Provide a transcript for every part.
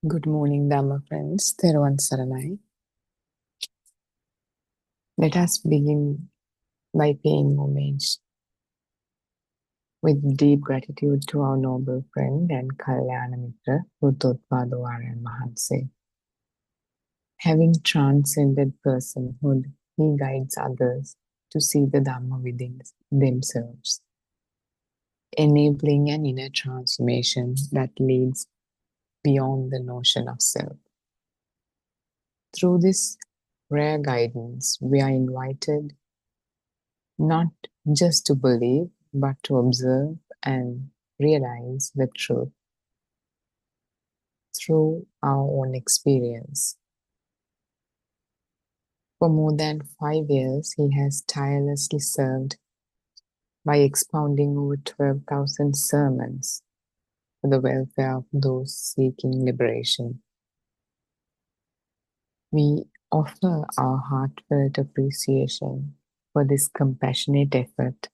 Good morning, Dharma friends. Theruvan Saranai. Let us begin by paying homage with deep gratitude to our noble friend and Kalyana Mitra, Buddhothpado and Mahanse. Having transcended personhood, he guides others to see the Dharma within themselves, enabling an inner transformation that leads beyond the notion of self. Through this rare guidance, we are invited not just to believe, but to observe and realize the truth through our own experience. For more than 5 years, he has tirelessly served by expounding over 12,000 sermons for the welfare of those seeking liberation. We offer our heartfelt appreciation for this compassionate effort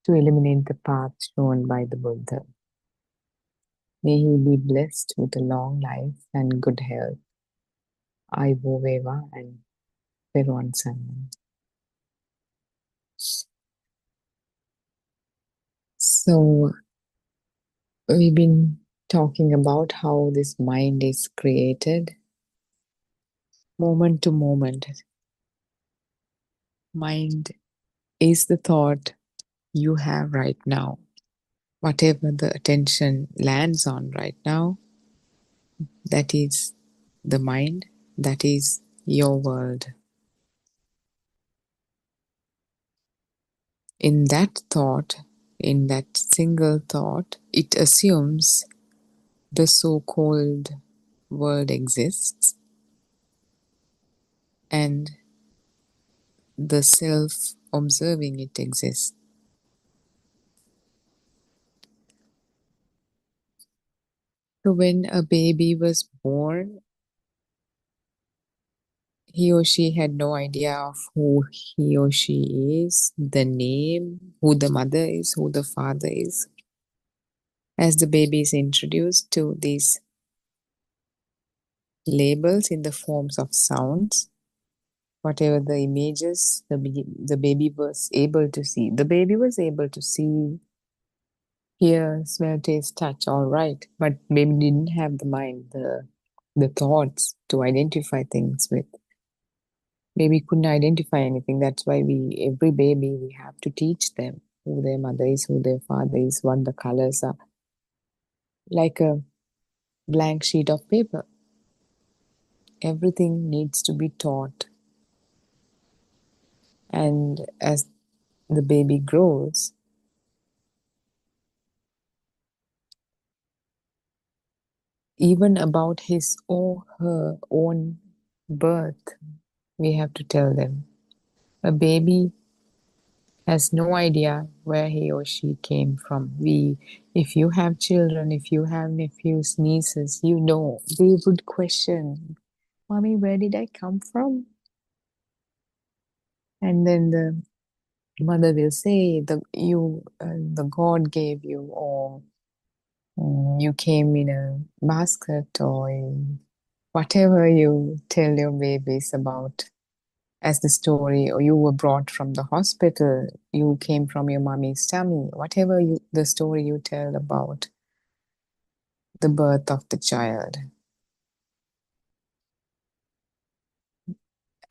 to illuminate the path shown by the Buddha. May he be blessed with a long life and good health. Aibo Veva and Peruan San. So, we've been talking about how this mind is created moment to moment. Mind is the thought you have right now. Whatever the attention lands on right now, that is the mind, that is your world. In that thought, in that single thought, it assumes the so-called world exists and the self observing it exists. So when a baby was born, he or she had no idea of who he or she is, the name, who the mother is, who the father is. As the baby is introduced to these labels in the forms of sounds, whatever the images the baby was able to see. The baby was able to see, hear, smell, taste, touch, all right. But baby didn't have the mind, the thoughts to identify things with. Baby couldn't identify anything. That's why every baby, we have to teach them who their mother is, who their father is, what the colors are. Like a blank sheet of paper. Everything needs to be taught. And as the baby grows, even about his or her own birth, we have to tell them. A baby has no idea where he or she came from. If you have children, if you have nephews, nieces, you know, they would question, Mommy, where did I come from? And then the mother will say, the God gave you, or you came in a basket, or whatever you tell your babies about as the story, or you were brought from the hospital, you came from your mommy's tummy, whatever the story you tell about the birth of the child.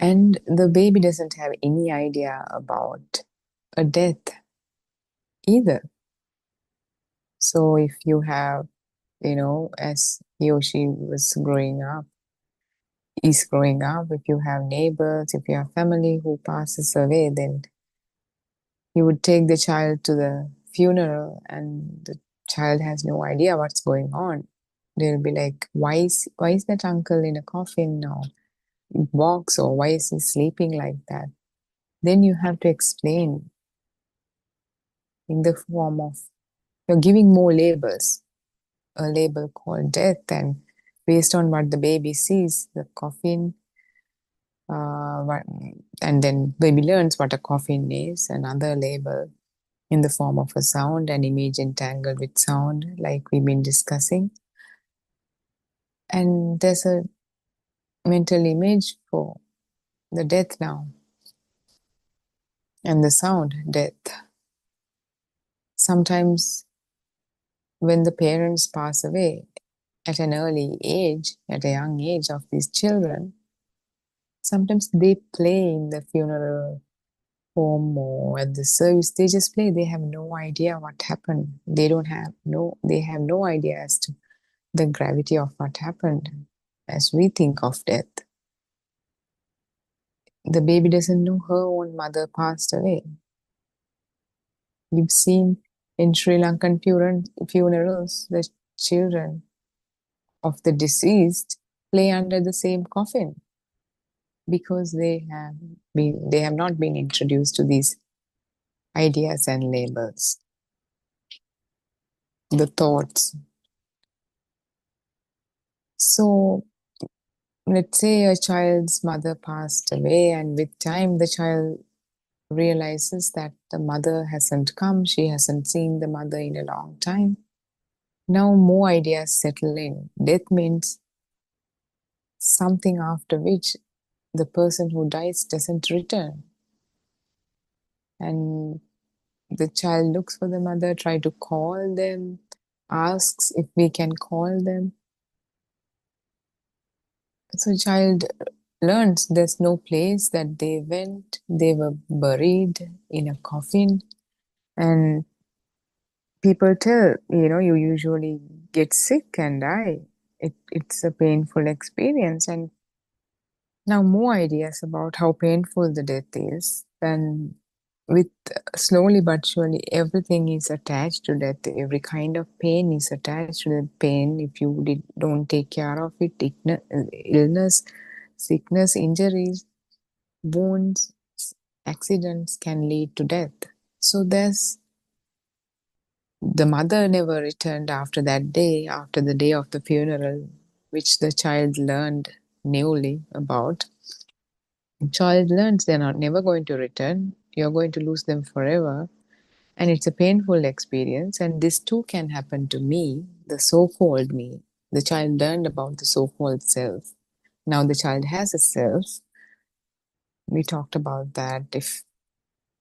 And the baby doesn't have any idea about a death either. So if you have, as he or she is growing up, if you have neighbors, if you have family who passes away, then you would take the child to the funeral and the child has no idea what's going on. They'll be like, why is that uncle in a coffin now? Box, or why is he sleeping like that? Then you have to explain in the form of, you're giving more labels, a label called death, and based on what the baby sees, the coffin, and then baby learns what a coffin is, another label in the form of a sound, an image entangled with sound, like we've been discussing. And there's a mental image for the death now, and the sound death. Sometimes when the parents pass away at an early age, at a young age of these children, sometimes they play in the funeral home or at the service. They just play. They have no idea what happened. They have no idea as to the gravity of what happened as we think of death. The baby doesn't know her own mother passed away. You've seen in Sri Lankan funerals, the children of the deceased play under the same coffin because they have not been introduced to these ideas and labels, the thoughts. So let's say a child's mother passed away, and with time the child realizes that the mother hasn't come, she hasn't seen the mother in a long time. Now more ideas settle in. Death means something after which the person who dies doesn't return. And the child looks for the mother, try to call them, asks if we can call them. So child learns there's no place that they went, they were buried in a coffin. And people tell, you usually get sick and die. It's a painful experience. And now more ideas about how painful the death is. And with slowly but surely, everything is attached to death. Every kind of pain is attached to the pain. If you don't take care of it, illness, sickness, injuries, wounds, accidents can lead to death. So the mother never returned after that day, after the day of the funeral, which the child learned newly about. The child learns they're not never going to return. You're going to lose them forever. And it's a painful experience. And this too can happen to me, the so-called me. The child learned about the so-called self. Now the child has a self. We talked about that. If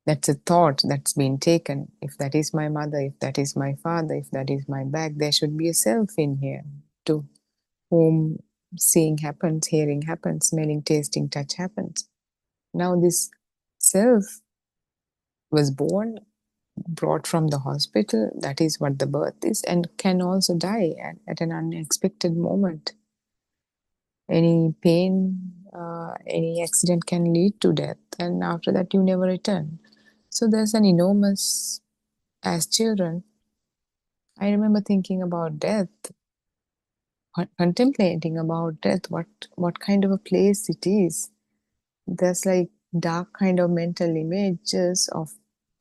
that's a thought that's been taken, if that is my mother, if that is my father, if that is my bag, there should be a self in here to whom seeing happens, hearing happens, smelling, tasting, touch happens. Now this self was born, brought from the hospital, that is what the birth is, and can also die at an unexpected moment. Any pain, any accident can lead to death, and after that you never return. So there's an enormous, as children, I remember thinking about death, contemplating about death, what kind of a place it is. There's like dark kind of mental images of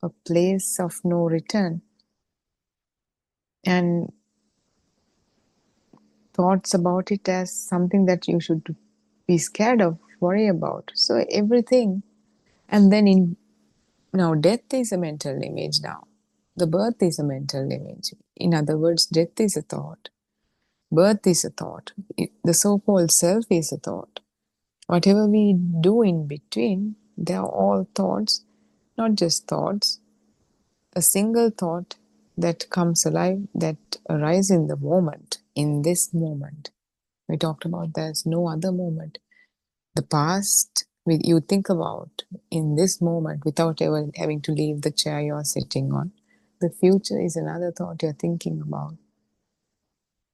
a place of no return. And thoughts about it as something that you should be scared of, worry about. So everything. And then now death is a mental image now. The birth is a mental image. In other words, death is a thought. Birth is a thought. The so-called self is a thought. Whatever we do in between, they are all thoughts, not just thoughts. A single thought that comes alive, that arises in the moment, in this moment. We talked about there's no other moment. The past, you think about in this moment without ever having to leave the chair you're sitting on. The future is another thought you're thinking about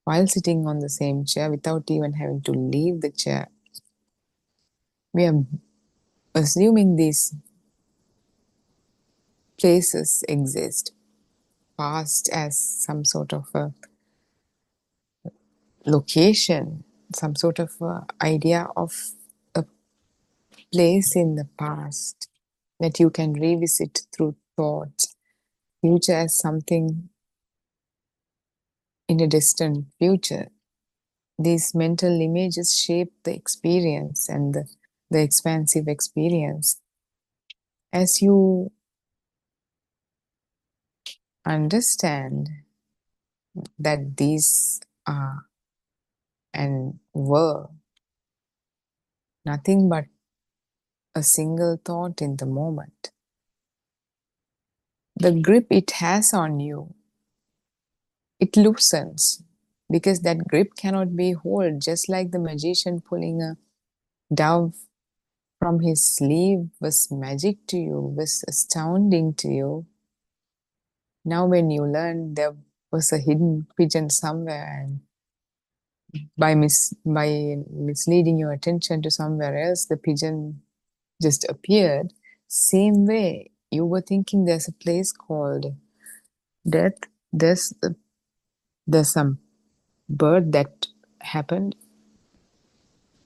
while sitting on the same chair without even having to leave the chair. We are assuming these places exist, past as some sort of a location, some sort of a idea of a place in the past that you can revisit through thoughts, future as something in a distant future. These mental images shape the experience and the expansive experience. As you understand that these are and were nothing but a single thought in the moment. The grip it has on you, it loosens because that grip cannot be held, just like the magician pulling a dove from his sleeve was magic to you, was astounding to you. Now, when you learn there was a hidden pigeon somewhere, and by misleading your attention to somewhere else, the pigeon just appeared. Same way, you were thinking there's a place called death. There's there's some birth that happened.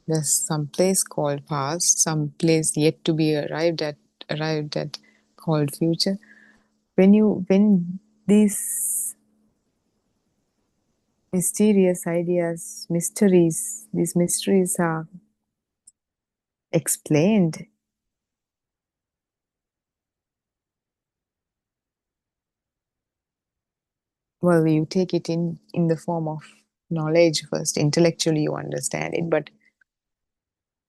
There's some place called past, some place yet to be arrived at called future. When these mysterious ideas, these mysteries are explained, well, you take it in the form of knowledge first. Intellectually, you understand it, but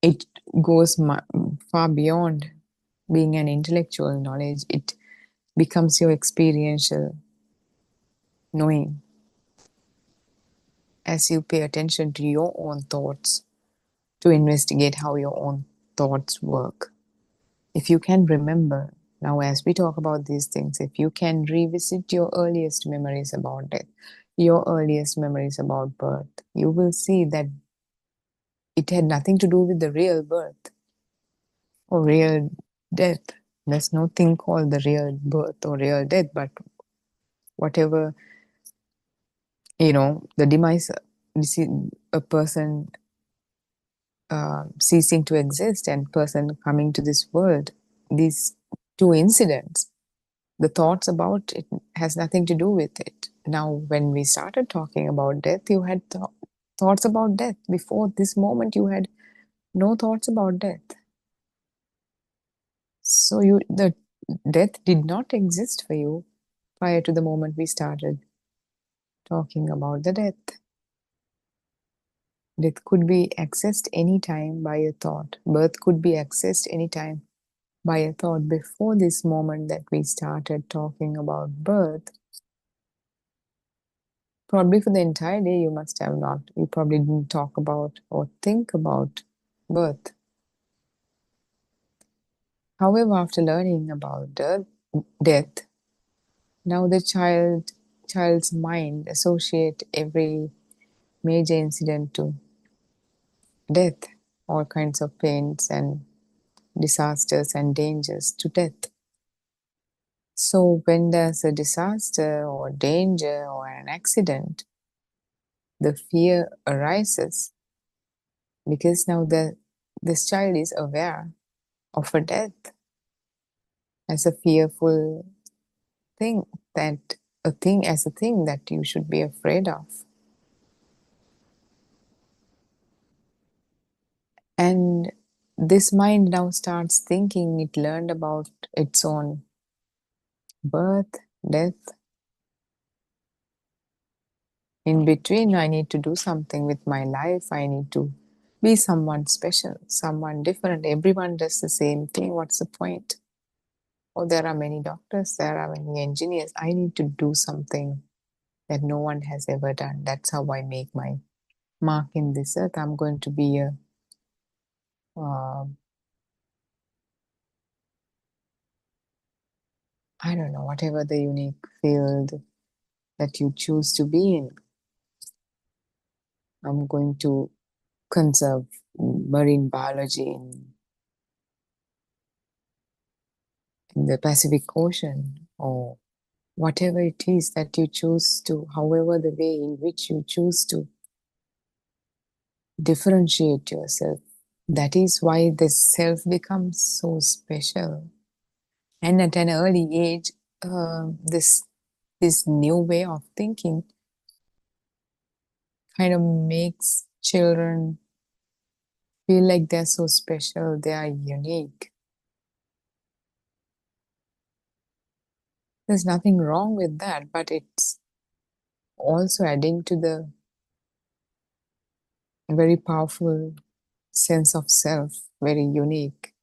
it goes far beyond being an intellectual knowledge. It becomes your experiential knowing as you pay attention to your own thoughts to investigate how your own thoughts work. If you can remember, now as we talk about these things, if you can revisit your earliest memories about death, your earliest memories about birth, you will see that it had nothing to do with the real birth or real death. There's no thing called the real birth or real death, but whatever, the demise, you see, a person ceasing to exist and person coming to this world, these two incidents, the thoughts about it has nothing to do with it. Now, when we started talking about death, you had thoughts about death. Before this moment, you had no thoughts about death. So the death did not exist for you prior to the moment we started talking about the death. Death could be accessed anytime by a thought. Birth could be accessed anytime by a thought. Before this moment that we started talking about birth, probably for the entire day you probably didn't talk about or think about birth. However, after learning about death, now the child's mind associate every major incident to death, all kinds of pains and disasters and dangers to death. So when there's a disaster or danger or an accident, the fear arises because now this child is aware of a death as a fearful thing, that a thing that you should be afraid of. And this mind now starts thinking it learned about its own birth, death. In between, I need to do something with my life. I need to be someone special, someone different. Everyone does the same thing. What's the point? Oh, there are many doctors, there are many engineers. I need to do something that no one has ever done. That's how I make my mark in this earth. I'm going to be uh, I don't know, whatever the unique field that you choose to be in. I'm going to conserve marine biology in the Pacific Ocean, or whatever it is that you choose to, however, the way in which you choose to differentiate yourself. That is why the self becomes so special. And at an early age, this new way of thinking kind of makes children feel like they're so special, they are unique. There's nothing wrong with that, but it's also adding to the a very powerful sense of self, very unique.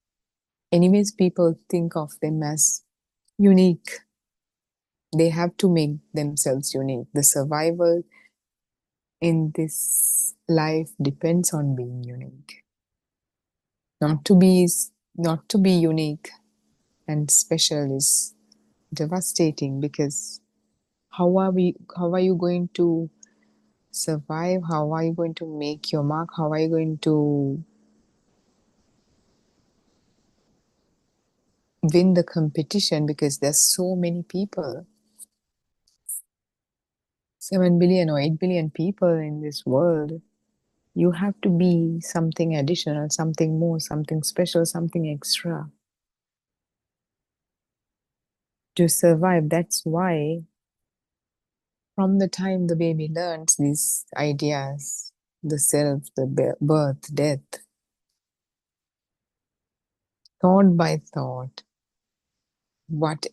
Anyways, people think of them as unique. They have to make themselves unique. The survival in this life depends on being unique. Not to be not to be unique and special is devastating, because how are you going to survive? How are you going to make your mark? How are you going to win the competition? Because there's so many people, 7 billion or 8 billion people in this world. You have to be something additional, something more, something special, something extra to survive. That's why from the time the baby learns these ideas, the self, the birth, death, thought by thought, what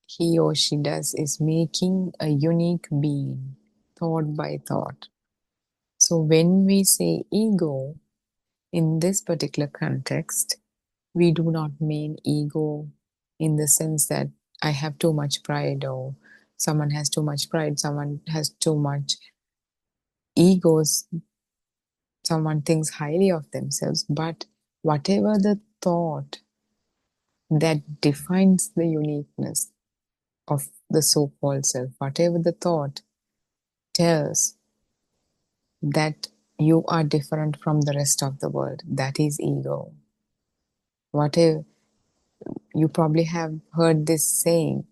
he or she does is making a unique being, thought by thought. So when we say ego in this particular context, we do not mean ego in the sense that I have too much pride, or someone has too much pride, someone has too much egos, someone thinks highly of themselves. But whatever the thought that defines the uniqueness of the so called self, whatever the thought tells that you are different from the rest of the world, that is ego. Whatever, you probably have heard this saying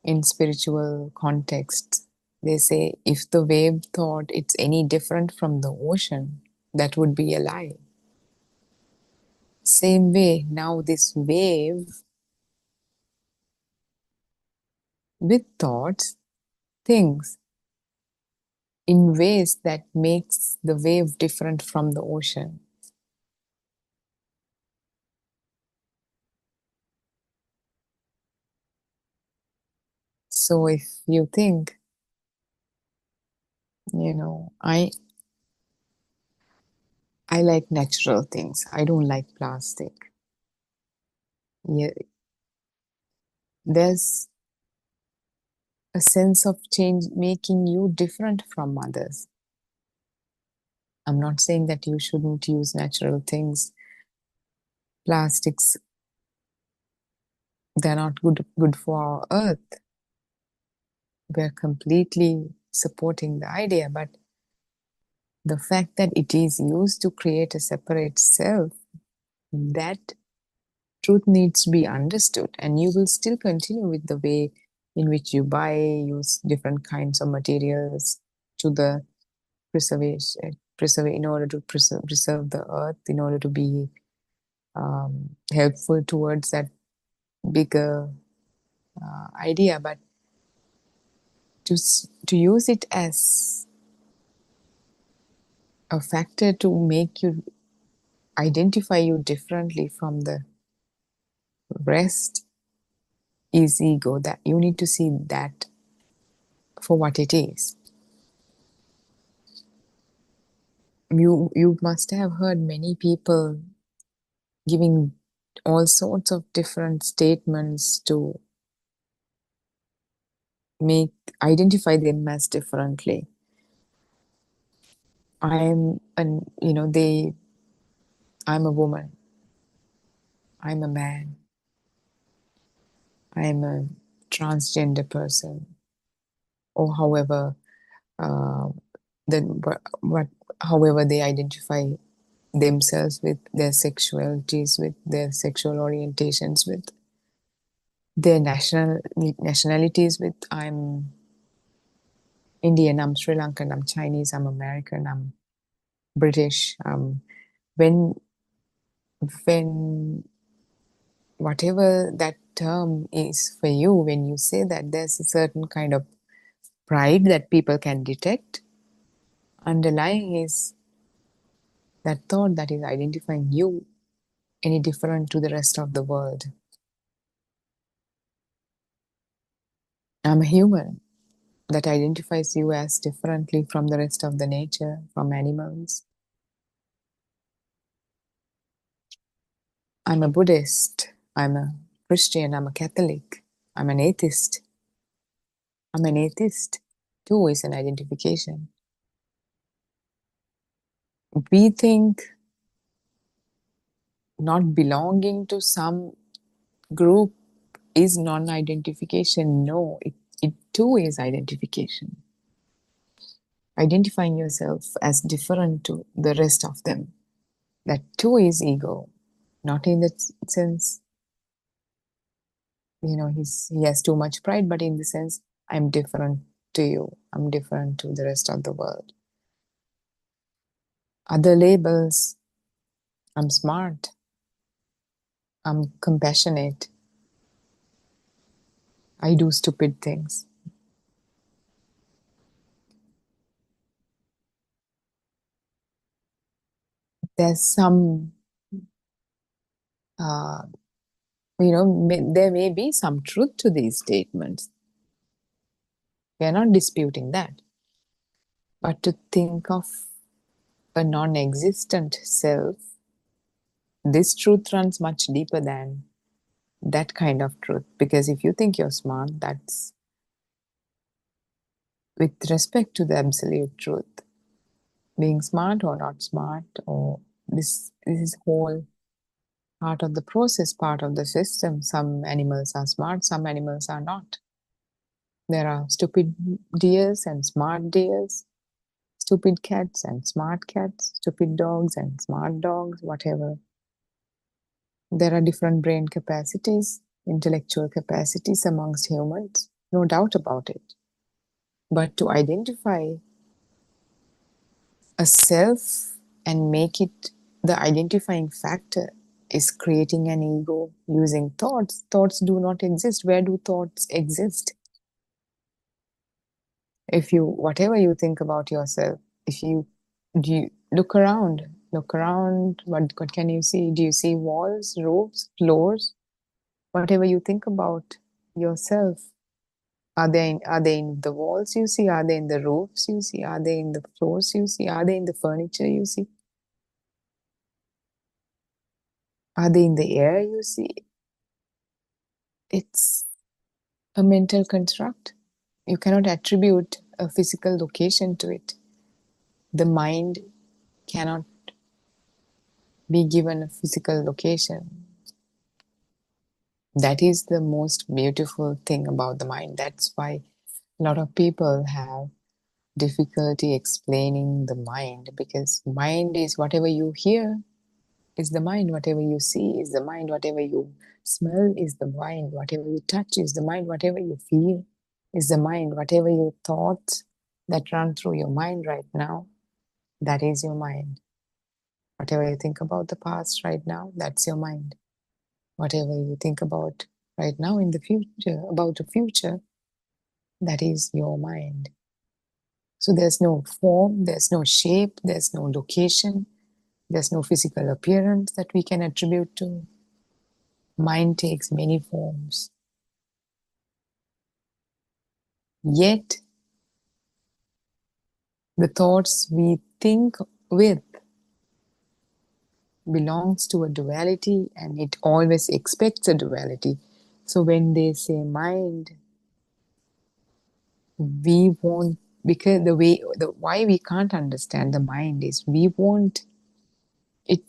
in spiritual contexts. They say if the wave thought it's any different from the ocean, that would be a lie. Same way, now this wave with thoughts thinks in ways that makes the wave different from the ocean. So if you think, I like natural things. I don't like plastic. Yeah, there's a sense of change making you different from others. I'm not saying that you shouldn't use natural things. Plastics, they're not good for our earth. We're completely supporting the idea, but the fact that it is used to create a separate self, that truth needs to be understood, and you will still continue with the way in which you buy, use different kinds of materials to the preserve in order to preserve the earth, in order to be helpful towards that bigger idea. But to use it as a factor to make you identify you differently from the rest is ego. That you need to see that for what it is. You must have heard many people giving all sorts of different statements to make identify them as differently. I'm an they I'm a woman, I'm a man, I'm a transgender person, or however uh, then what however they identify themselves, with their sexualities, with their sexual orientations, with their nationalities, with I'm Indian, I'm Sri Lankan, I'm Chinese, I'm American, I'm British. When when whatever that term is for you, when you say that, there's a certain kind of pride that people can detect. Underlying is that thought that is identifying you any different to the rest of the world. I'm a human. That identifies you as differently from the rest of the nature, from animals. I'm a Buddhist, I'm a Christian, I'm a Catholic, I'm an atheist. I'm an atheist. Too is an identification. We think not belonging to some group is non-identification. No, it too is identification. Identifying yourself as different to the rest of them. That too is ego. Not in the sense, he has too much pride, but in the sense, I'm different to you. I'm different to the rest of the world. Other labels, I'm smart. I'm compassionate. I do stupid things. There's some, uh, there may be some truth to these statements. We are not disputing that. But to think of a non existent self, this truth runs much deeper than that kind of truth. Because if you think you're smart, that's with respect to the absolute truth. Being smart or not smart, or this is whole part of the process, part of the system. Some animals are smart, some animals are not. There are stupid deers and smart deers, stupid cats and smart cats, stupid dogs and smart dogs, whatever. There are different brain capacities, intellectual capacities amongst humans, no doubt about it. But to identify a self and make it the identifying factor is creating an ego using thoughts. Thoughts do not exist. Where do thoughts exist? If you, whatever you think about yourself, if you, do you look around, what can you see? Do you see walls, roofs, floors? Whatever you think about yourself, are they in the walls you see? Are they in the roofs you see? Are they in the floors you see? Are they in the furniture you see? Are they in the air you see? It's a mental construct. You cannot attribute a physical location to it. The mind cannot be given a physical location. That is the most beautiful thing about the mind. That's why a lot of people have difficulty explaining the mind, because mind is whatever you hear is the mind, whatever you see is the mind, whatever you smell is the mind, whatever you touch is the mind, whatever you feel is the mind, whatever your thoughts that run through your mind right now, that is your mind. Whatever you think about the past right now, that's your mind. Whatever you think about right now in the future, about the future, that is your mind. So there's no form, there's no shape, there's no location, there's no physical appearance that we can attribute to. Mind takes many forms. Yet, the thoughts we think with belongs to a duality, and it always expects a duality. So when they say mind, we won't, because why we can't understand the mind is we want it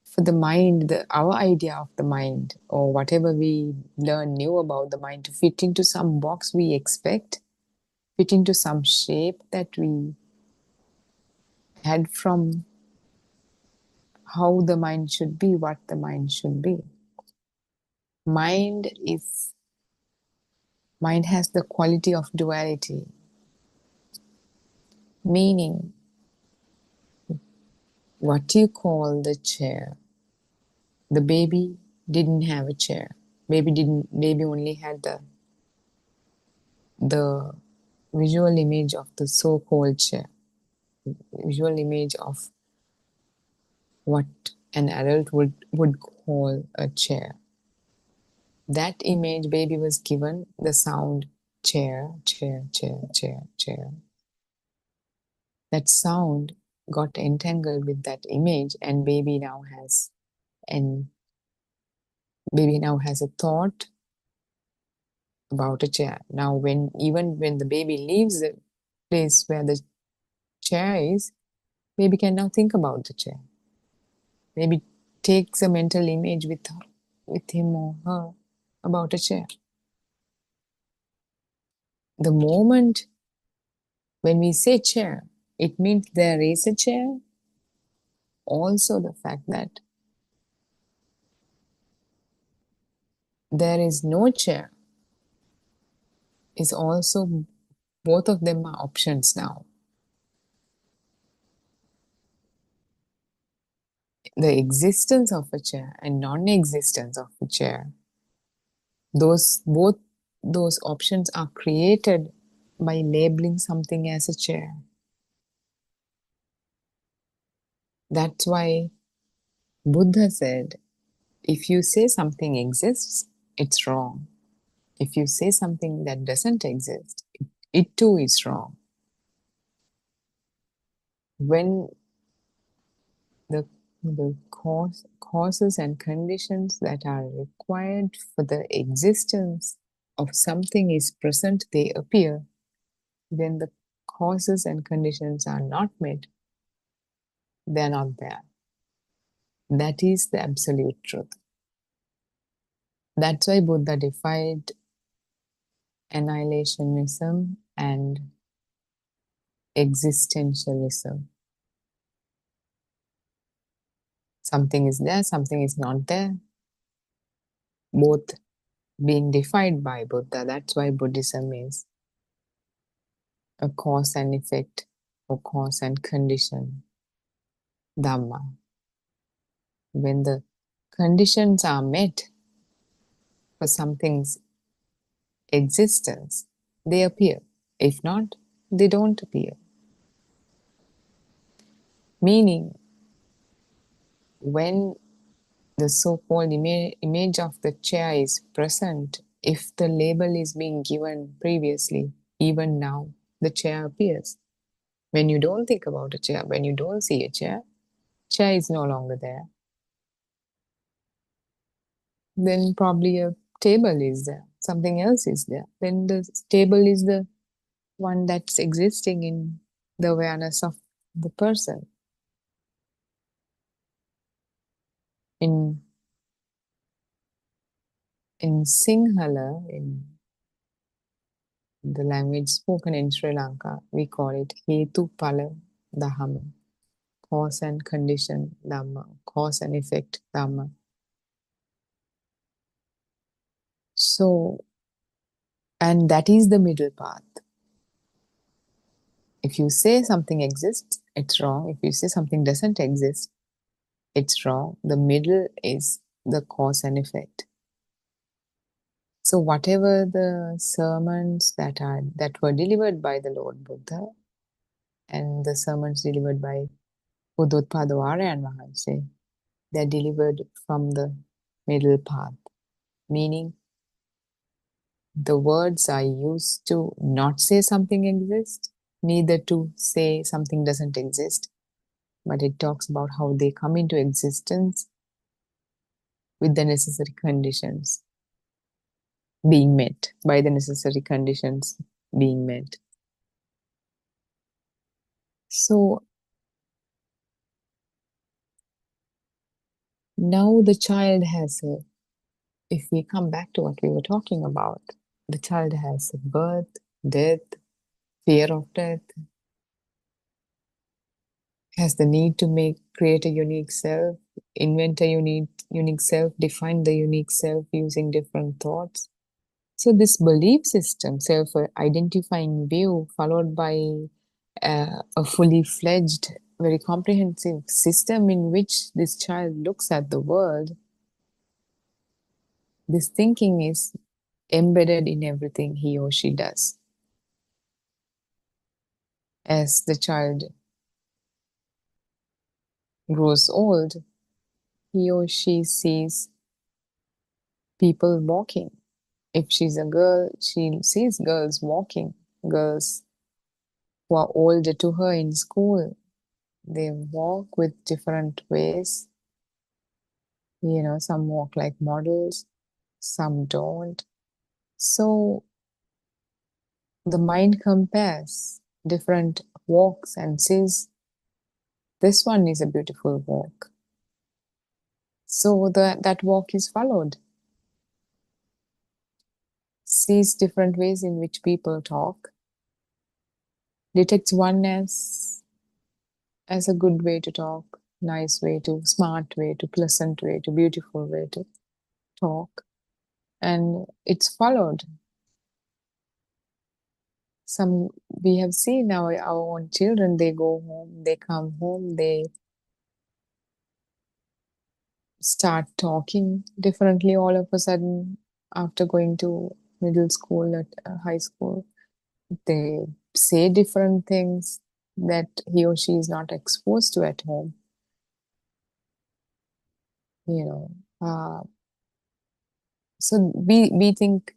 for the mind, our idea of the mind, or whatever we learn new about the mind, to fit into some box we expect, fit into some shape that we had from how the mind should be, what the mind should be. Mind is mind has the quality of duality, meaning what you call the chair. The baby didn't have a chair. Baby only had the visual image of the so-called chair, visual image of what an adult would call a chair. That image, baby was given the sound chair, chair, chair, chair, chair. That sound got entangled with that image, and baby now has an Baby now has a thought about a chair. Now, even when the baby leaves the place where the chair is, baby can now think about the chair. Maybe takes a mental image with him or her about a chair. The moment when we say chair, it means there is a chair. Also, the fact that there is no chair is also, both of them are options now. The existence of a chair and non-existence of a chair, both those options are created by labeling something as a chair. That's why Buddha said, if you say something exists, it's wrong. If you say something that doesn't exist, it too is wrong. When the causes and conditions that are required for the existence of something is present, they appear. When the causes and conditions are not met, they're not there. That is the absolute truth. That's why Buddha defied annihilationism and existentialism. Something is there, something is not there, both being defined by Buddha. That's why Buddhism is a cause and effect, or cause and condition Dharma. When the conditions are met for something's existence, they appear. If not, they don't appear. Meaning, when the so-called image of the chair is present, if the label is being given previously, even now, the chair appears. When you don't think about a chair, when you don't see a chair is no longer there. Then probably a table is there, something else is there. Then the table is the one that's existing in the awareness of the person. In Sinhala, in the language spoken in Sri Lanka, we call it Hetu Pala Dhamma, cause and condition Dhamma, cause and effect Dhamma. So, and that is the middle path. If you say something exists, it's wrong. If you say something doesn't exist, it's wrong. The middle is the cause and effect. So whatever the sermons that were delivered by the Lord Buddha and the sermons delivered by Buddhothpado and Mahanse, they're delivered from the middle path, meaning the words are used to not say something exists, neither to say something doesn't exist, but it talks about how they come into existence with the necessary conditions being met, by the necessary conditions being met. So now the child has if we come back to what we were talking about, the child has a birth, death, fear of death, has the need to create a unique self, invent a unique self, define the unique self using different thoughts. So this belief system, self-identifying view, followed by a fully fledged, very comprehensive system in which this child looks at the world, this thinking is embedded in everything he or she does. As the child grows old, he or she sees people walking. If she's a girl, she sees girls walking, girls who are older to her in school. They walk with different ways. Some walk like models, some don't. So the mind compares different walks and says, this one is a beautiful walk. So that walk is followed. Sees different ways in which people talk, detects one as a good way to talk, nice way to, smart way to, pleasant way to, beautiful way to talk, and it's followed. Some we have seen our own children, they go home, they come home, they start talking differently all of a sudden after going to middle school at high school. They say different things that he or she is not exposed to at home. you know uh, so we think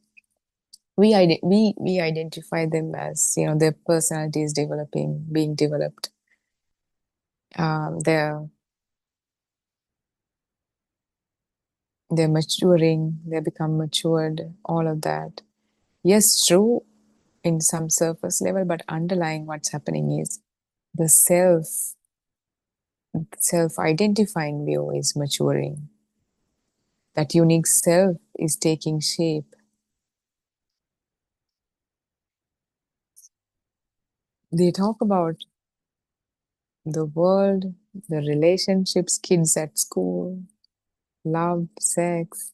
we identify them as, their personality is developing, being developed. They're maturing, they become matured, all of that. Yes, true, in some surface level, but underlying what's happening is the self identifying view is maturing. That unique self is taking shape. They talk about the world, the relationships, kids at school, love, sex,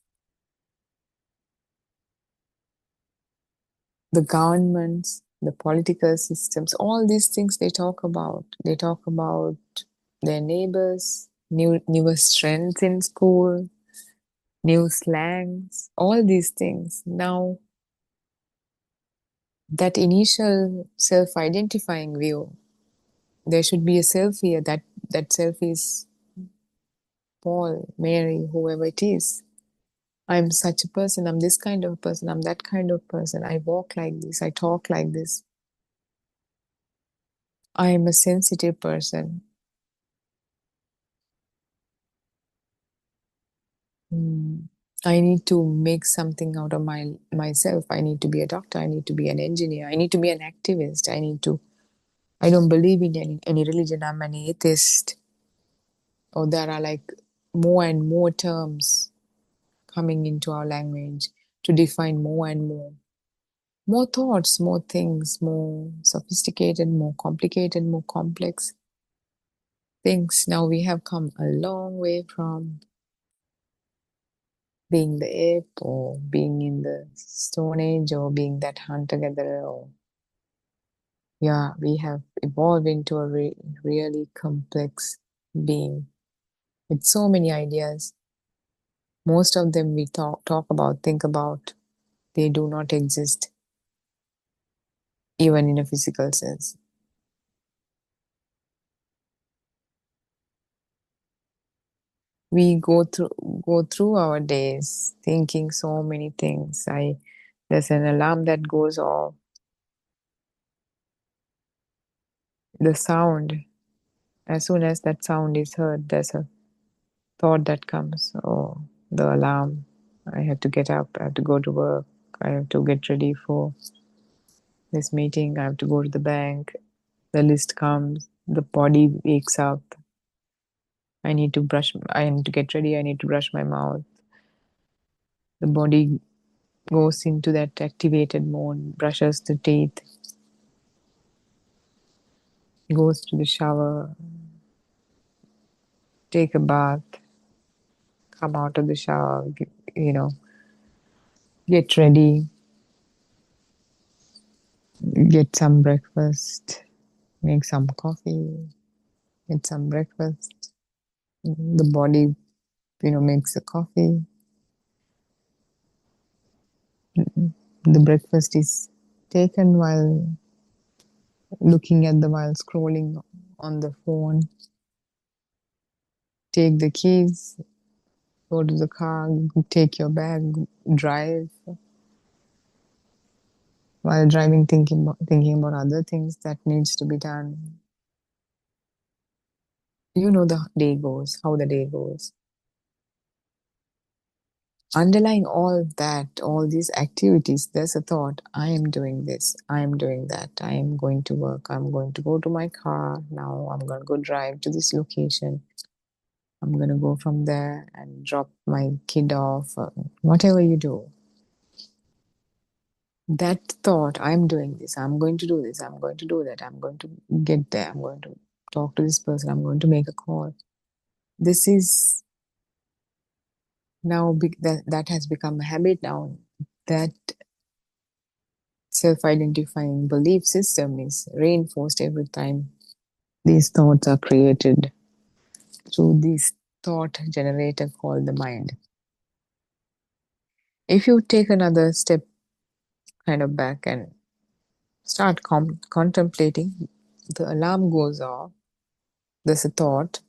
the governments, the political systems, all these things they talk about. They talk about their neighbors, newer strengths in school, new slangs, all these things. Now, that initial self-identifying view, there should be a self here. That self is Paul, Mary, whoever it is. I'm such a person, I'm this kind of person, I'm that kind of person, I walk like this, I talk like this, I am a sensitive person. Hmm. I need to make something out of myself. I need to be a doctor, I need to be an engineer, I need to be an activist, I don't believe in any religion, I'm an atheist. Or there are like more and more terms coming into our language to define more and more thoughts, more things, more sophisticated, more complicated, more complex things. Now we have come a long way from being the ape or being in the Stone Age or being that hunter gatherer. Or yeah, we have evolved into a really complex being with so many ideas. Most of them we talk about, think about, they do not exist even in a physical sense. We go through our days thinking so many things. There's an alarm that goes off, the sound, as soon as that sound is heard, there's a thought that comes. Oh, the alarm, I have to get up, I have to go to work, I have to get ready for this meeting, I have to go to the bank. The list comes, the body wakes up, I need to get ready, I need to brush my mouth. The body goes into that activated mode, brushes the teeth, goes to the shower, take a bath, come out of the shower, you know, get ready, get some breakfast, make some coffee, get some breakfast. The body, makes the coffee. The breakfast is taken while scrolling on the phone. Take the keys, go to the car, take your bag, drive. While driving, thinking about other things that needs to be done. The day goes, how the day goes. underlying all that, all these activities, there's a thought: I am doing this, I am doing that, I am going to work, I'm going to go to my car, now I'm going to go drive to this location, I'm going to go from there and drop my kid off, whatever you do. That thought, I'm doing this, I'm going to do this, I'm going to do that, I'm going to get there, I'm going to talk to this person, I'm going to make a call. This is now that has become a habit now. That self-identifying belief system is reinforced every time these thoughts are created through this thought generator called the mind. If you take another step kind of back and start contemplating, the alarm goes off, there's a thought,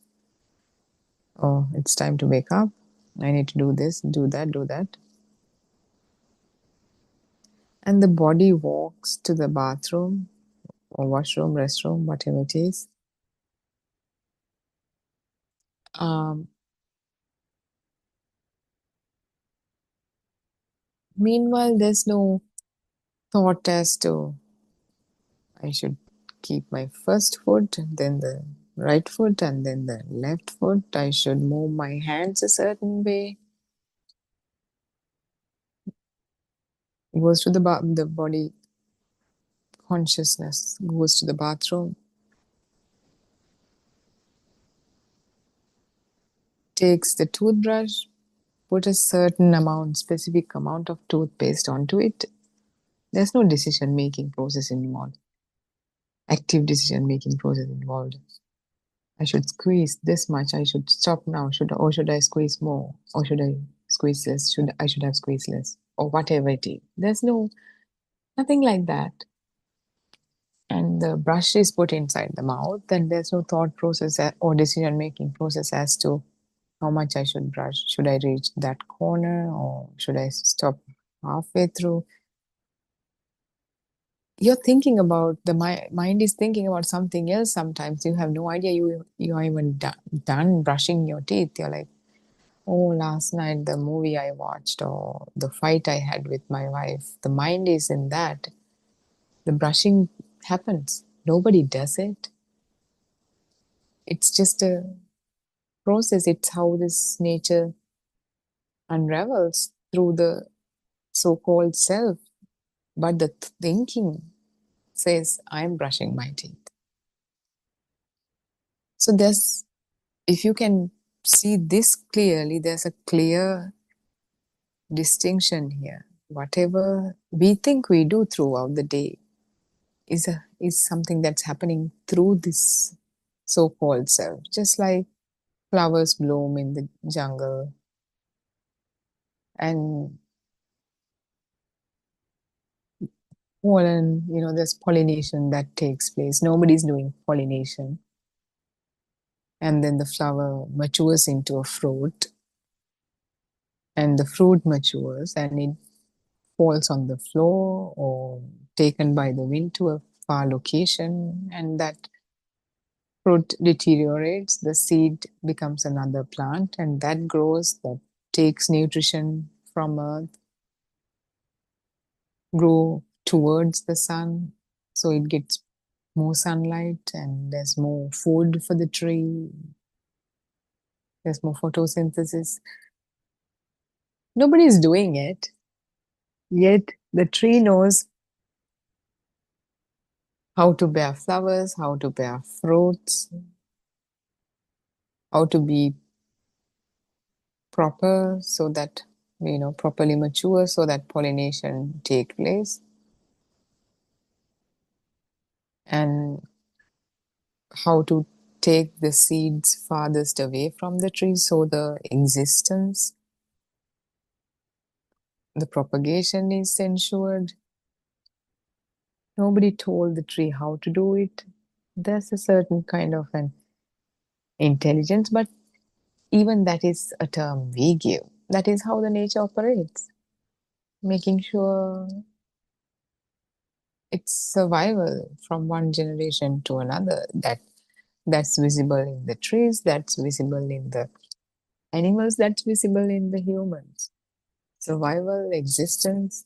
oh, it's time to wake up, I need to do this, do that, do that. And the body walks to the bathroom or washroom, restroom, whatever it is. Um, Meanwhile, there's no thought as to I should keep my first foot, then the right foot, and then the left foot. I should move my hands a certain way. It goes to the body consciousness goes to the bathroom, takes the toothbrush, put a certain amount, specific amount of toothpaste onto it. There's no decision making process involved, active decision making process involved. I should squeeze this much. I should stop now. Should I squeeze more? Or should I squeeze less? I should have squeezed less? Or whatever it is. There's nothing like that. And the brush is put inside the mouth, and there's no thought process or decision making process as to how much I should brush. Should I reach that corner or should I stop halfway through? You're thinking about mind is thinking about something else. Sometimes you have no idea you are even done brushing your teeth. You're like, oh, last night the movie I watched or the fight I had with my wife, the mind is in that. The brushing happens. Nobody does it. It's just a process. It's how this nature unravels through the so-called self. But the thinking says, I'm brushing my teeth. So if you can see this clearly, there's a clear distinction here. Whatever we think we do throughout the day is something that's happening through this so-called self. Just like flowers bloom in the jungle and pollen, there's pollination that takes place. Nobody's doing pollination. And then the flower matures into a fruit, and the fruit matures and it falls on the floor or taken by the wind to a far location, and that fruit deteriorates, the seed becomes another plant, and that grows, that takes nutrition from earth, grow towards the sun, so it gets more sunlight and there's more food for the tree, there's more photosynthesis. Nobody is doing it, yet the tree knows how to bear flowers, how to bear fruits, how to be proper so that properly mature so that pollination take place, and how to take the seeds farthest away from the tree so the existence, the propagation is ensured. Nobody told the tree how to do it. There's a certain kind of an intelligence, but even that is a term we give. That is how the nature operates, making sure it's survival from one generation to another. That's visible in the trees, that's visible in the animals, that's visible in the humans. survival, existence,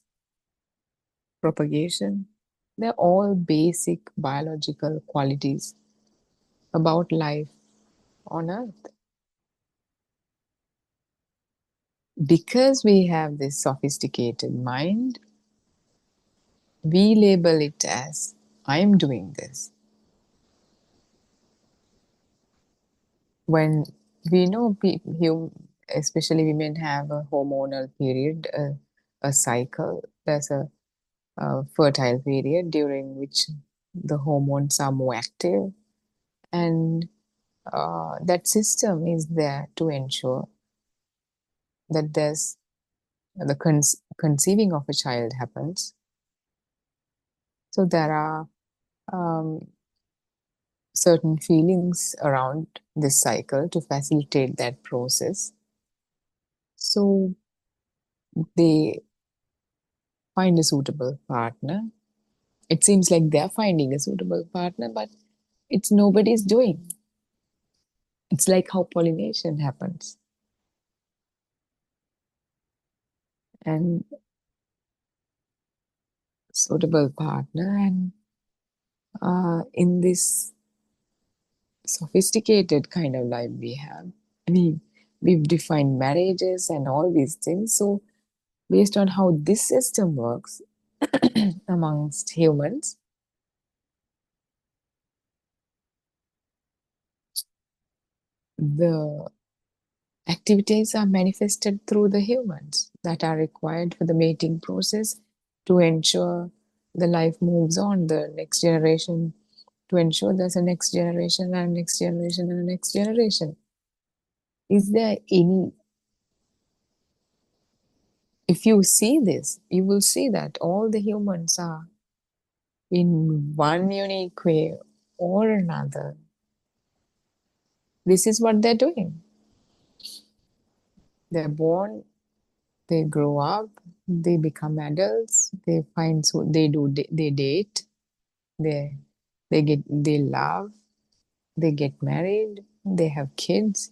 propagation. They're all basic biological qualities about life on Earth. Because we have this sophisticated mind, we label it as I'm doing this. When we know especially women have a hormonal period, a cycle, there's a fertile period during which the hormones are more active, and that system is there to ensure that there's the conceiving of a child happens. So there are um, certain feelings around this cycle to facilitate that process. So they find a suitable partner. It seems like they're finding a suitable partner, but it's nobody's doing. It's like how pollination happens. And suitable partner, and in this sophisticated kind of life we have, we we've defined marriages and all these things. So based on how this system works amongst humans, the activities are manifested through the humans that are required for the mating process to ensure the life moves on, the next generation, to ensure there's a next generation and next generation and next generation. Is there any, if you see this, you will see that all the humans are in one unique way or another. This is what they're doing. They're born, they grow up, they become adults, they find, so they date, they they love, they get married, they have kids,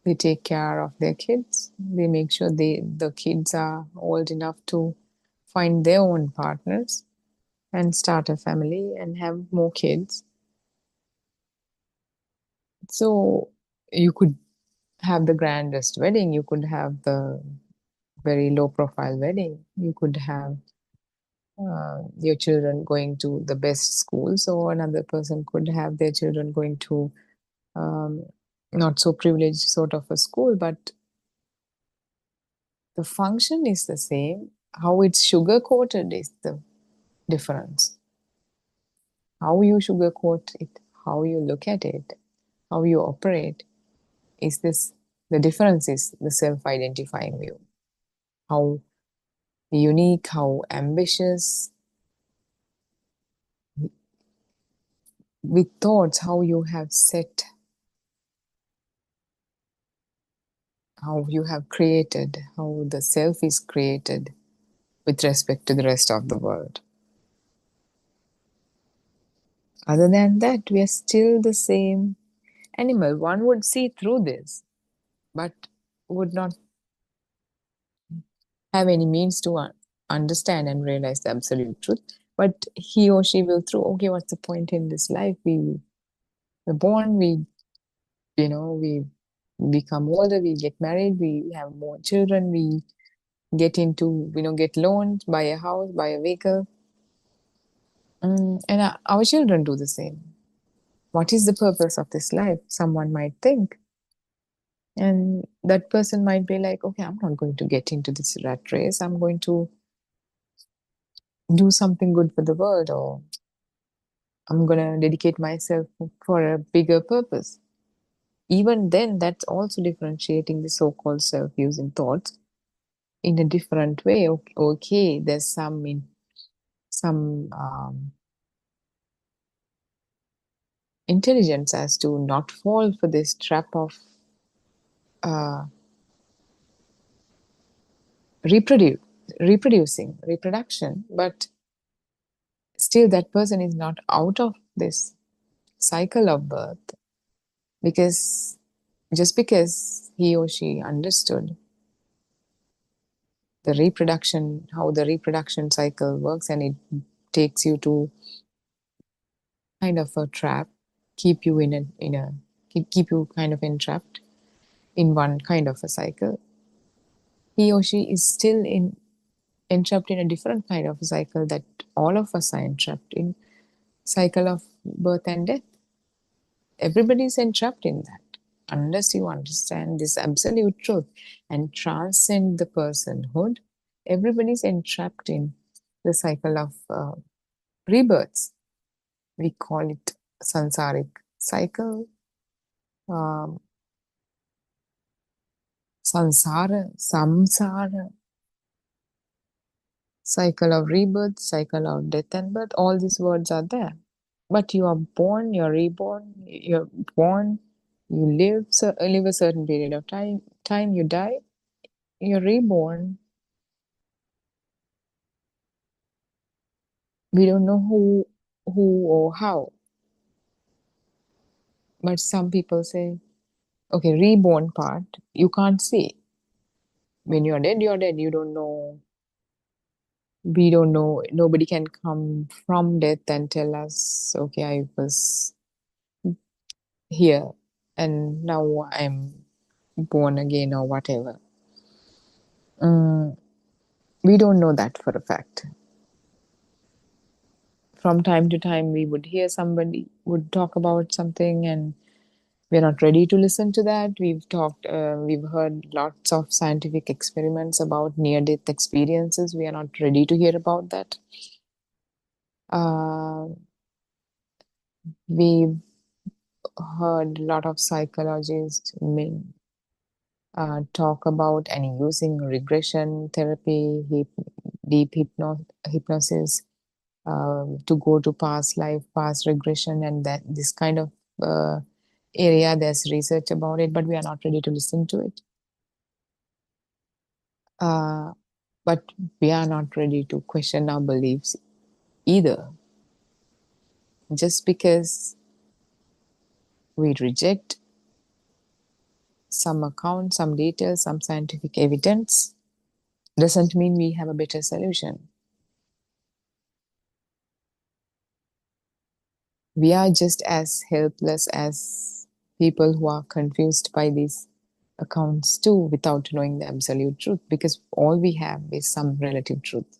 they take care of their kids, they make sure the kids are old enough to find their own partners and start a family and have more kids. So you could have the grandest wedding, you could have the very low profile wedding, you could have your children going to the best schools, or another person could have their children going to um, not so privileged sort of a school, but the function is the same. How it's sugar coated is the difference. How you sugarcoat it, how you look at it, how you operate is this. The difference is the self-identifying view. How unique, how ambitious, with thoughts, how you have set, how you have created, how the self is created with respect to the rest of the world. Other than that, we are still the same animal. One would see through this, but would not have any means to understand and realize the absolute truth. But he or she will throw, okay, what's the point in this life? We're born, we become older, we get married, we have more children, we get into, get loans, buy a house, buy a vehicle. And our children do the same. What is the purpose of this life? Someone might think. And that person might be like, okay, I'm not going to get into this rat race. I'm going to do something good for the world, or I'm going to dedicate myself for a bigger purpose. Even then, that's also differentiating the so called self using thoughts in a different way. Okay, there's some intelligence as to not fall for this trap of uh, reproduce, reproduction, but still that person is not out of this cycle of birth, because just because he or she understood the reproduction, how the reproduction cycle works, and it takes you to kind of a trap, keep you keep you kind of entrapped in one kind of a cycle. He or she is still entrapped in a different kind of a cycle that all of us are entrapped in, cycle of birth and death. Everybody is entrapped in that. Unless you understand this absolute truth and transcend the personhood, everybody's entrapped in the cycle of rebirths. We call it sansaric cycle, um, samsara, cycle of rebirth, cycle of death and birth. All these words are there. But you are born, you're reborn, you're born, you live a certain period of time, you die, you're reborn. We don't know who or how. But some people say, okay, reborn part, you can't see. When you're dead, you're dead. You don't know. We don't know. Nobody can come from death and tell us, okay, I was here and now I'm born again or whatever. Mm, we don't know that for a fact. From time to time, we would hear somebody would talk about something, and we're not ready to listen to that. We've heard lots of scientific experiments about near-death experiences. We are not ready to hear about that. Uh, we've heard a lot of psychologists talk about and using regression therapy, deep hypnosis, to go to past life, past regression, and that this kind of uh, area. There's research about it, but we are not ready to listen to it. Uh, but we are not ready to question our beliefs either. Just because we reject some account, some data, some scientific evidence, doesn't mean we have a better solution. We are just as helpless as people who are confused by these accounts too, without knowing the absolute truth, because all we have is some relative truth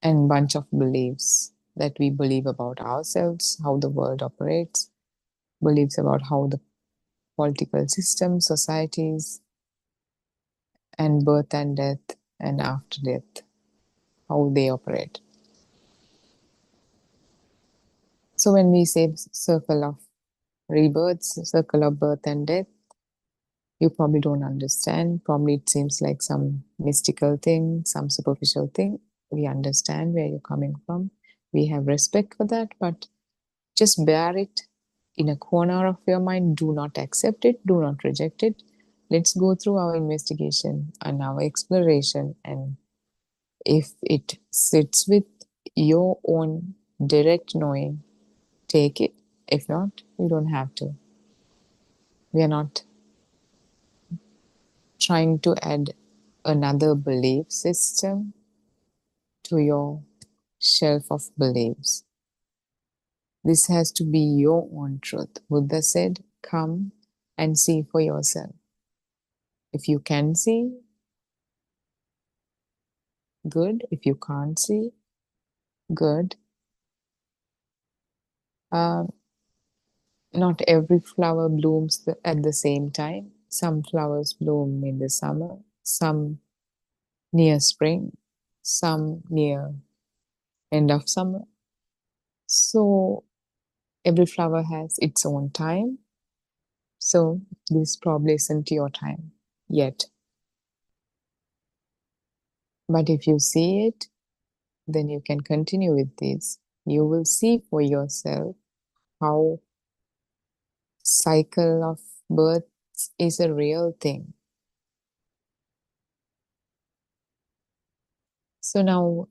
and bunch of beliefs that we believe about ourselves, how the world operates, beliefs about how the political systems, societies, and birth and death and after death, how they operate. So when we say circle of rebirths, circle of birth and death, you probably don't understand. Probably it seems like some mystical thing, some superficial thing. We understand where you're coming from. We have respect for that, but just bear it in a corner of your mind. Do not accept it. Do not reject it. Let's go through our investigation and our exploration. And if it sits with your own direct knowing, take it. If not, you don't have to. We are not trying to add another belief system to your shelf of beliefs. This has to be your own truth. Buddha said, come and see for yourself. If you can see, good. If you can't see, good. Uh, not every flower blooms at the same time. Some flowers bloom in the summer, some near spring, some near end of summer. So every flower has its own time. So this probably isn't your time yet. But if you see it, then you can continue with this. You will see for yourself how cycle of birth is a real thing. So now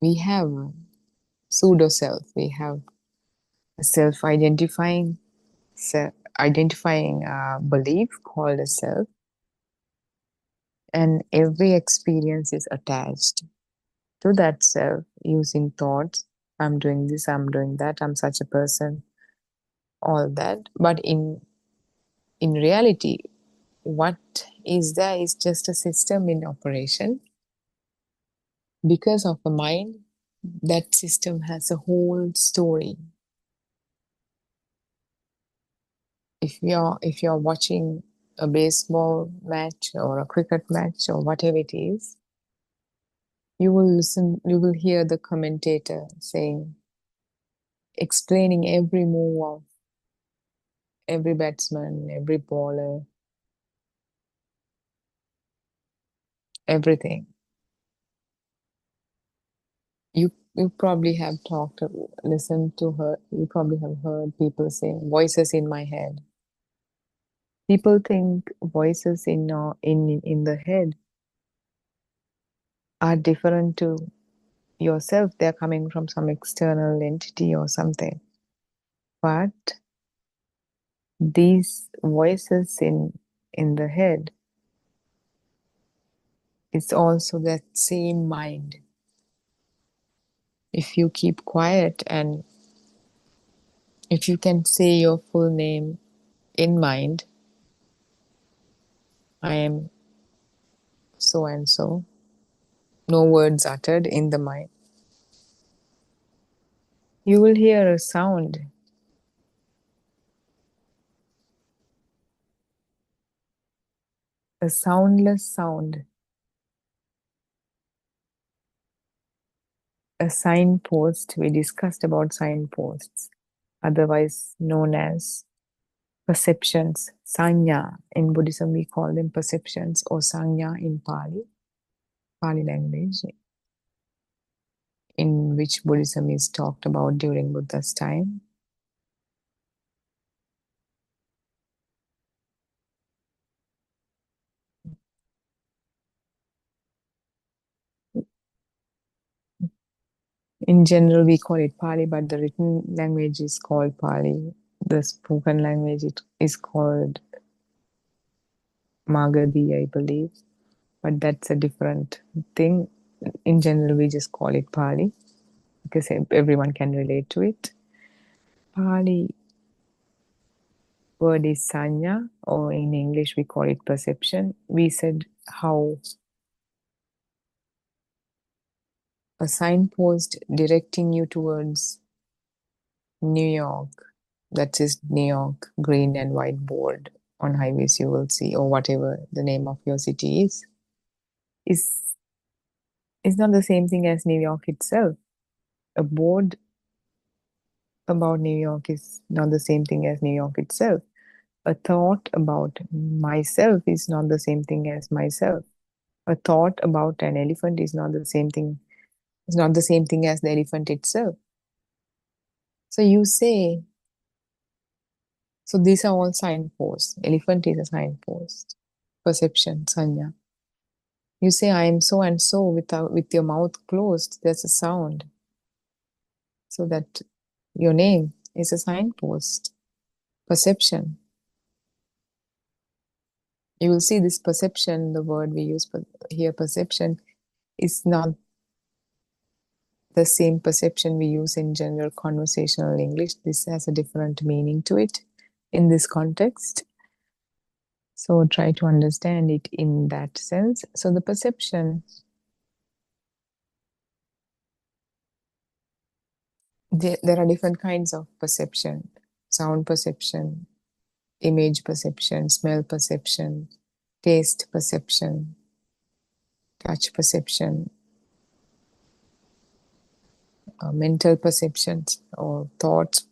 we have pseudo self, we have a self-identifying identifying a belief called a self, and every experience is attached to that self using thoughts. I'm doing this, I'm doing that, I'm such a person, all that. But in reality, what is there is just a system in operation. Because of the mind, that system has a whole story. If you're watching a baseball match or a cricket match or whatever it is, you will hear the commentator saying, explaining every move of every batsman, every bowler, everything. You probably have listened to her. You probably have heard people saying voices in my head. People think voices in the head are different to yourself. They're coming from some external entity or something. But these voices in the head, it's also that same mind. If you keep quiet and if you can say your full name in mind, I am so and so, no words uttered in the mind, you will hear a sound, a soundless sound, a signpost. We discussed about signposts, otherwise known as perceptions. Sanya in Buddhism, we call them perceptions, or Sanya in Pali language, in which Buddhism is talked about during Buddha's time. In general, we call it Pali, but the written language is called Pali. The spoken language is called Magadhi, I believe, but that's a different thing. In general, we just call it Pali because everyone can relate to it. Pali word is sanya, or in English we call it perception. We said how a signpost directing you towards New York, that is New York, green and white board on highways you will see, or whatever the name of your city is is not the same thing as New York itself. A board about New York is not the same thing as New York itself. A thought about myself is not the same thing as myself. A thought about an elephant is not the same thing. It's not the same thing as the elephant itself. So you say, so these are all signposts. Elephant is a signpost. Perception, sanya. You say, I am so and so with your mouth closed. There's a sound. So that your name is a signpost. Perception. You will see this perception, the word we use here, perception, is not the same perception we use in general conversational English. This has a different meaning to it in this context. So try to understand it in that sense. So the perception, there are different kinds of perception: sound perception, image perception, smell perception, taste perception, touch perception, mental perceptions or thoughts.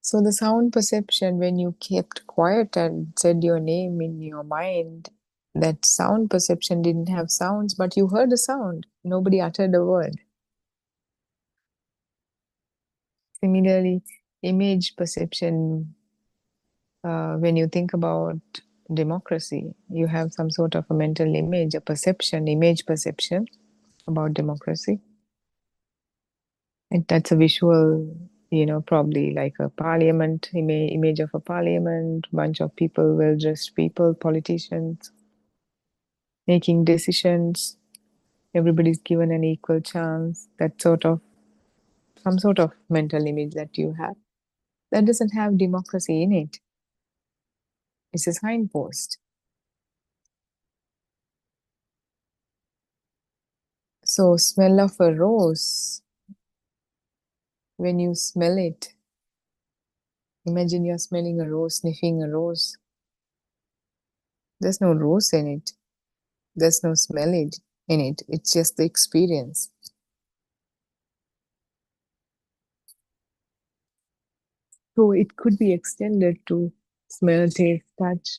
So the sound perception, when you kept quiet and said your name in your mind, that sound perception didn't have sounds, but you heard a sound. Nobody uttered a word. Similarly, image perception, when you think about democracy, you have some sort of a mental image, a perception, image perception about democracy. And that's a visual. Probably like a parliament, image of a parliament, bunch of people, well-dressed people, politicians, making decisions. Everybody's given an equal chance. That sort of, some sort of mental image that you have. That doesn't have democracy in it. It's a signpost. So, smell of a rose, when you smell it, imagine you're smelling a rose, sniffing a rose. There's no rose in it. There's no smell in it. It's just the experience. So it could be extended to smell, taste, touch,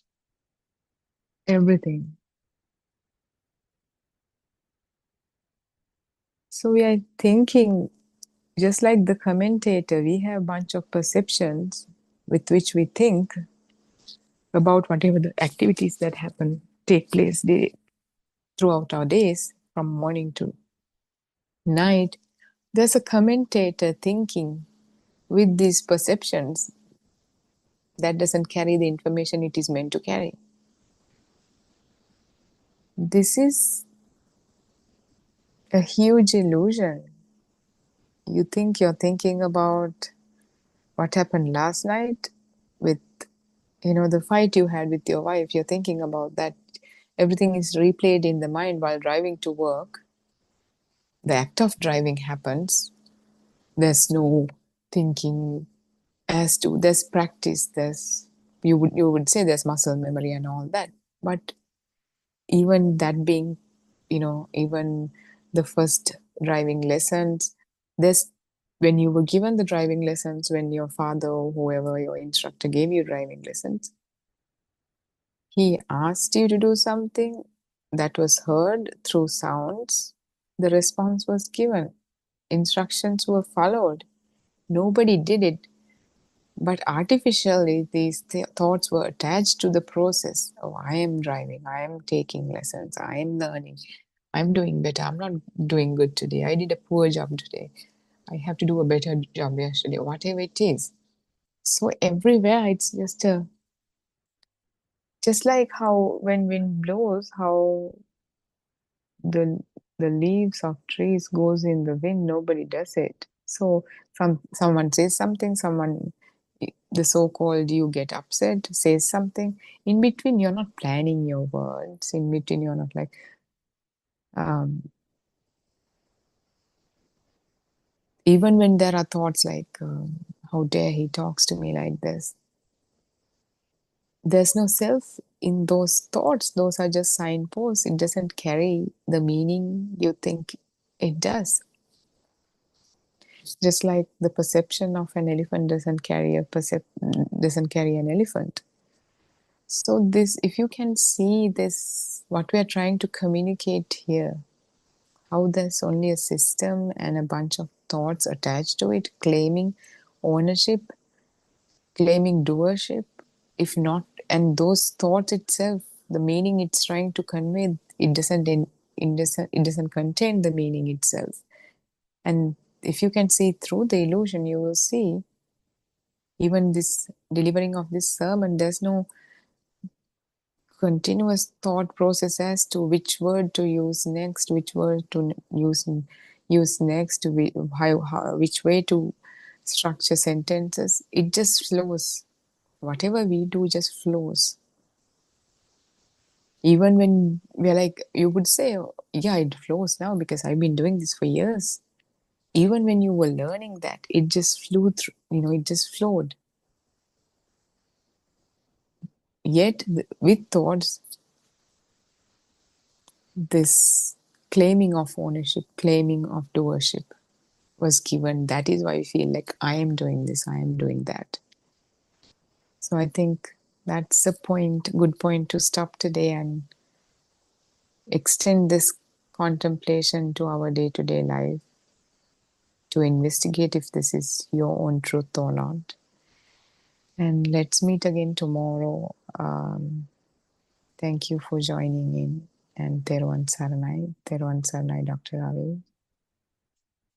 everything. So we are thinking, just like the commentator, we have a bunch of perceptions with which we think about whatever the activities that happen, take place throughout our days, from morning to night. There's a commentator thinking with these perceptions that doesn't carry the information it is meant to carry. This is a huge illusion. You think you're thinking about what happened last night with, the fight you had with your wife. You're thinking about that. Everything is replayed in the mind while driving to work. The act of driving happens. There's no thinking as to, there's practice, you would say there's muscle memory and all that. But even that being, even the first driving lessons, there's when you were given the driving lessons, when your father or whoever your instructor gave you driving lessons, he asked you to do something that was heard through sounds. The response was given. Instructions were followed. Nobody did it. But artificially, these thoughts were attached to the process. Oh, I am driving. I am taking lessons. I am learning. I'm doing better. I'm not doing good today. I did a poor job today. I have to do a better job yesterday, whatever it is. So everywhere it's just like how when wind blows, how the the leaves of trees goes in the wind, nobody does it. So someone says something, someone, the so-called you get upset, says something. In between, you're not planning your words. In between, you're not like, um, even when there are thoughts like, how dare he talks to me like this? There's no self in those thoughts. Those are just signposts. It doesn't carry the meaning you think it does. Just like the perception of an elephant doesn't carry an elephant. So this, if you can see this, what we are trying to communicate here, how there's only a system and a bunch of thoughts attached to it, claiming ownership, claiming doership, if not, and those thoughts itself, the meaning it's trying to convey, it doesn't contain the meaning itself. And if you can see through the illusion, you will see even this delivering of this sermon, there's no continuous thought process as to which word to use next, which word to use next, which way to structure sentences. It just flows. Whatever we do just flows. Even when we're like, you would say, "Oh, yeah, it flows now because I've been doing this for years." Even when you were learning that, it just flew through, it just flowed. Yet, with thoughts, this claiming of ownership, claiming of doership was given. That is why I feel like I am doing this, I am doing that. So I think that's a good point to stop today and extend this contemplation to our day to day life, to investigate if this is your own truth or not. And let's meet again tomorrow. Thank you for joining in. And Teruvan Saranai, Dr. Ravi.